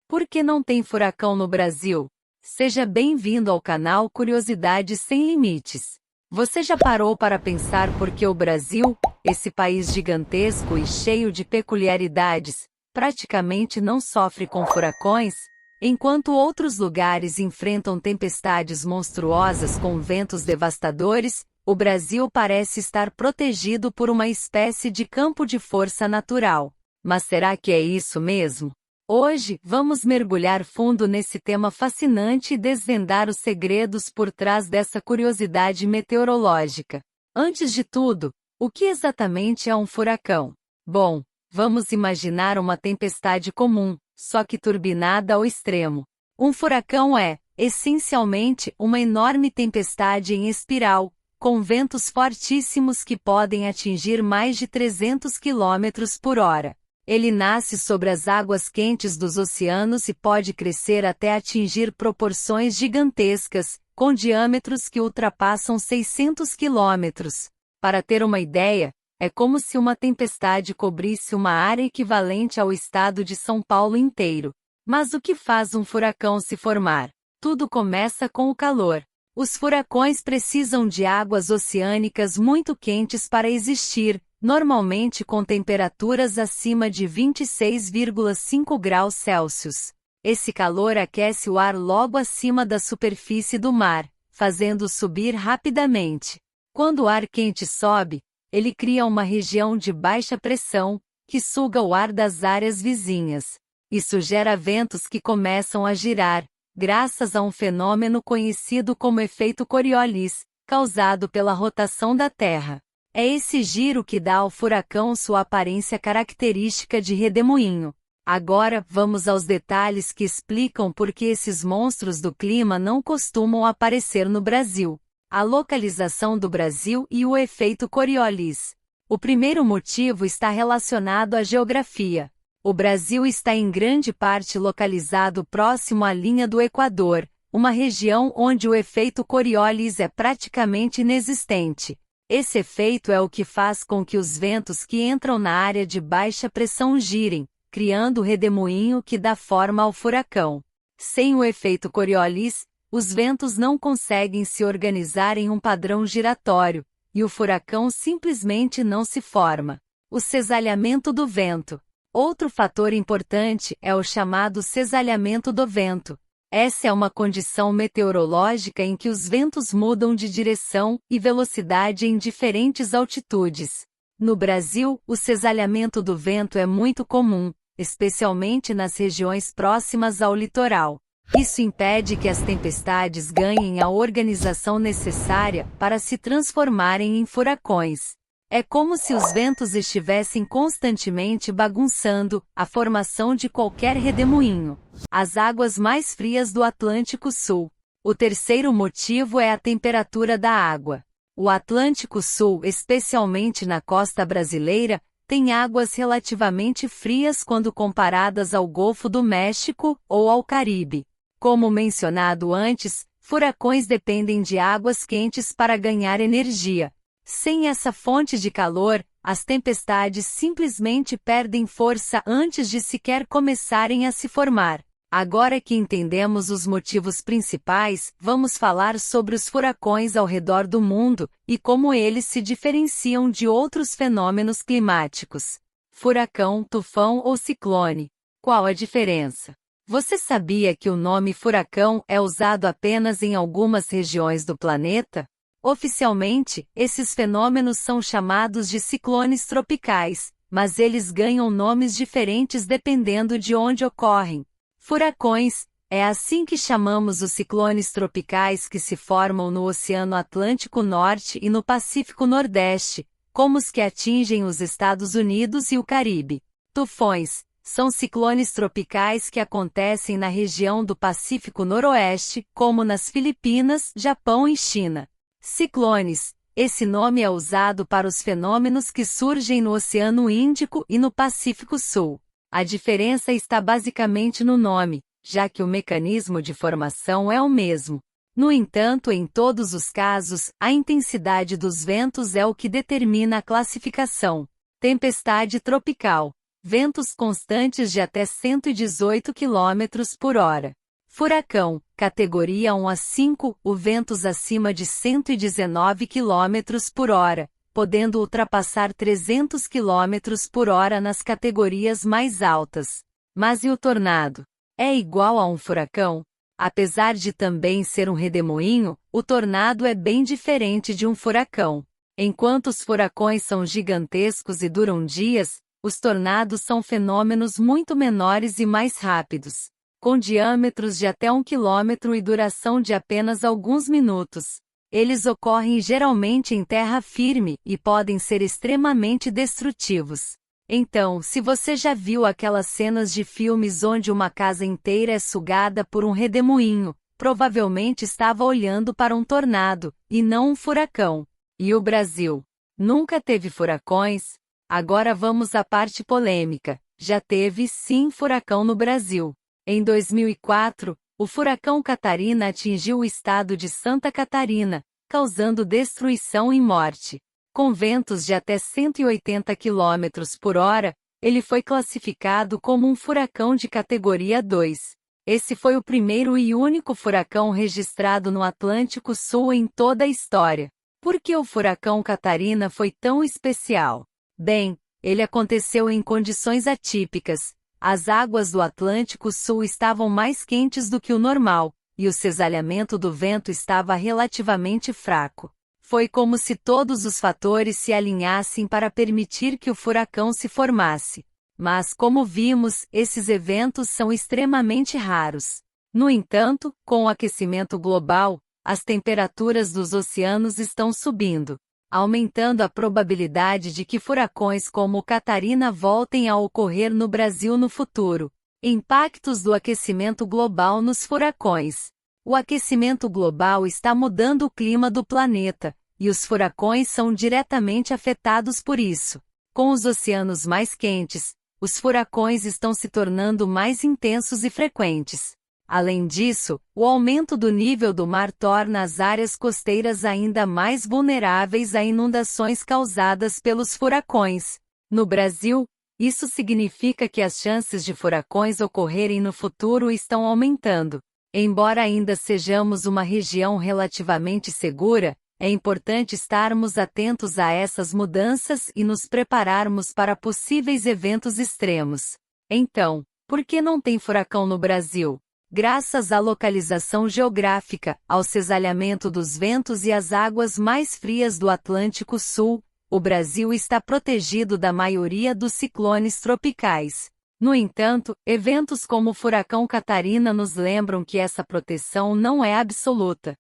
Por que não tem furacão no Brasil? Seja bem-vindo ao canal Curiosidades Sem Limites. Você já parou para pensar por que o Brasil, esse país gigantesco e cheio de peculiaridades, praticamente não sofre com furacões? Enquanto outros lugares enfrentam tempestades monstruosas com ventos devastadores, o Brasil parece estar protegido por uma espécie de campo de força natural. Mas será que é isso mesmo? Hoje, vamos mergulhar fundo nesse tema fascinante e desvendar os segredos por trás dessa curiosidade meteorológica. Antes de tudo, o que exatamente é um furacão? Bom, vamos imaginar uma tempestade comum, só que turbinada ao extremo. Um furacão é, essencialmente, uma enorme tempestade em espiral, com ventos fortíssimos que podem atingir mais de 300 km por hora. Ele nasce sobre as águas quentes dos oceanos e pode crescer até atingir proporções gigantescas, com diâmetros que ultrapassam 600 quilômetros. Para ter uma ideia, é como se uma tempestade cobrisse uma área equivalente ao estado de São Paulo inteiro. Mas o que faz um furacão se formar? Tudo começa com o calor. Os furacões precisam de águas oceânicas muito quentes para existir, normalmente com temperaturas acima de 26,5 graus Celsius. Esse calor aquece o ar logo acima da superfície do mar, fazendo-o subir rapidamente. Quando o ar quente sobe, ele cria uma região de baixa pressão, que suga o ar das áreas vizinhas. Isso gera ventos que começam a girar, graças a um fenômeno conhecido como efeito Coriolis, causado pela rotação da Terra. É esse giro que dá ao furacão sua aparência característica de redemoinho. Agora, vamos aos detalhes que explicam por que esses monstros do clima não costumam aparecer no Brasil. A localização do Brasil e o efeito Coriolis. O primeiro motivo está relacionado à geografia. O Brasil está em grande parte localizado próximo à linha do Equador, uma região onde o efeito Coriolis é praticamente inexistente. Esse efeito é o que faz com que os ventos que entram na área de baixa pressão girem, criando o redemoinho que dá forma ao furacão. Sem o efeito Coriolis, os ventos não conseguem se organizar em um padrão giratório, e o furacão simplesmente não se forma. O cisalhamento do vento. Outro fator importante é o chamado cisalhamento do vento. Essa é uma condição meteorológica em que os ventos mudam de direção e velocidade em diferentes altitudes. No Brasil, o cisalhamento do vento é muito comum, especialmente nas regiões próximas ao litoral. Isso impede que as tempestades ganhem a organização necessária para se transformarem em furacões. É como se os ventos estivessem constantemente bagunçando a formação de qualquer redemoinho. As águas mais frias do Atlântico Sul. O terceiro motivo é a temperatura da água. O Atlântico Sul, especialmente na costa brasileira, tem águas relativamente frias quando comparadas ao Golfo do México ou ao Caribe. Como mencionado antes, furacões dependem de águas quentes para ganhar energia. Sem essa fonte de calor, as tempestades simplesmente perdem força antes de sequer começarem a se formar. Agora que entendemos os motivos principais, vamos falar sobre os furacões ao redor do mundo e como eles se diferenciam de outros fenômenos climáticos. Furacão, tufão ou ciclone. Qual a diferença? Você sabia que o nome furacão é usado apenas em algumas regiões do planeta? Oficialmente, esses fenômenos são chamados de ciclones tropicais, mas eles ganham nomes diferentes dependendo de onde ocorrem. Furacões, é assim que chamamos os ciclones tropicais que se formam no Oceano Atlântico Norte e no Pacífico Nordeste, como os que atingem os Estados Unidos e o Caribe. Tufões, são ciclones tropicais que acontecem na região do Pacífico Noroeste, como nas Filipinas, Japão e China. Ciclones, esse nome é usado para os fenômenos que surgem no Oceano Índico e no Pacífico Sul. A diferença está basicamente no nome, já que o mecanismo de formação é o mesmo. No entanto, em todos os casos, a intensidade dos ventos é o que determina a classificação. Tempestade tropical. Ventos constantes de até 118 km por hora. Furacão, categoria 1 a 5, o ventos acima de 119 km por hora, podendo ultrapassar 300 km por hora nas categorias mais altas. Mas e o tornado? É igual a um furacão? Apesar de também ser um redemoinho, o tornado é bem diferente de um furacão. Enquanto os furacões são gigantescos e duram dias, os tornados são fenômenos muito menores e mais rápidos, com diâmetros de até 1 km e duração de apenas alguns minutos. Eles ocorrem geralmente em terra firme e podem ser extremamente destrutivos. Então, se você já viu aquelas cenas de filmes onde uma casa inteira é sugada por um redemoinho, provavelmente estava olhando para um tornado, e não um furacão. E o Brasil? Nunca teve furacões? Agora vamos à parte polêmica. Já teve, sim, furacão no Brasil. Em 2004, o furacão Catarina atingiu o estado de Santa Catarina, causando destruição e morte. Com ventos de até 180 km por hora, ele foi classificado como um furacão de categoria 2. Esse foi o primeiro e único furacão registrado no Atlântico Sul em toda a história. Por que o furacão Catarina foi tão especial? Bem, ele aconteceu em condições atípicas. As águas do Atlântico Sul estavam mais quentes do que o normal, e o cisalhamento do vento estava relativamente fraco. Foi como se todos os fatores se alinhassem para permitir que o furacão se formasse. Mas, como vimos, esses eventos são extremamente raros. No entanto, com o aquecimento global, as temperaturas dos oceanos estão subindo, aumentando a probabilidade de que furacões como o Catarina voltem a ocorrer no Brasil no futuro. Impactos do aquecimento global nos furacões. O aquecimento global está mudando o clima do planeta, e os furacões são diretamente afetados por isso. Com os oceanos mais quentes, os furacões estão se tornando mais intensos e frequentes. Além disso, o aumento do nível do mar torna as áreas costeiras ainda mais vulneráveis a inundações causadas pelos furacões. No Brasil, isso significa que as chances de furacões ocorrerem no futuro estão aumentando. Embora ainda sejamos uma região relativamente segura, é importante estarmos atentos a essas mudanças e nos prepararmos para possíveis eventos extremos. Então, por que não tem furacão no Brasil? Graças à localização geográfica, ao cisalhamento dos ventos e às águas mais frias do Atlântico Sul, o Brasil está protegido da maioria dos ciclones tropicais. No entanto, eventos como o furacão Catarina nos lembram que essa proteção não é absoluta.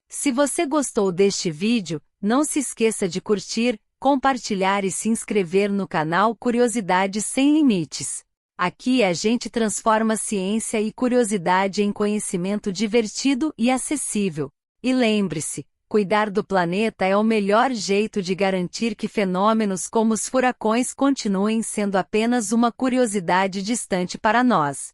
Se você gostou deste vídeo, não se esqueça de curtir, compartilhar e se inscrever no canal Curiosidades Sem Limites. Aqui a gente transforma ciência e curiosidade em conhecimento divertido e acessível. E lembre-se, cuidar do planeta é o melhor jeito de garantir que fenômenos como os furacões continuem sendo apenas uma curiosidade distante para nós.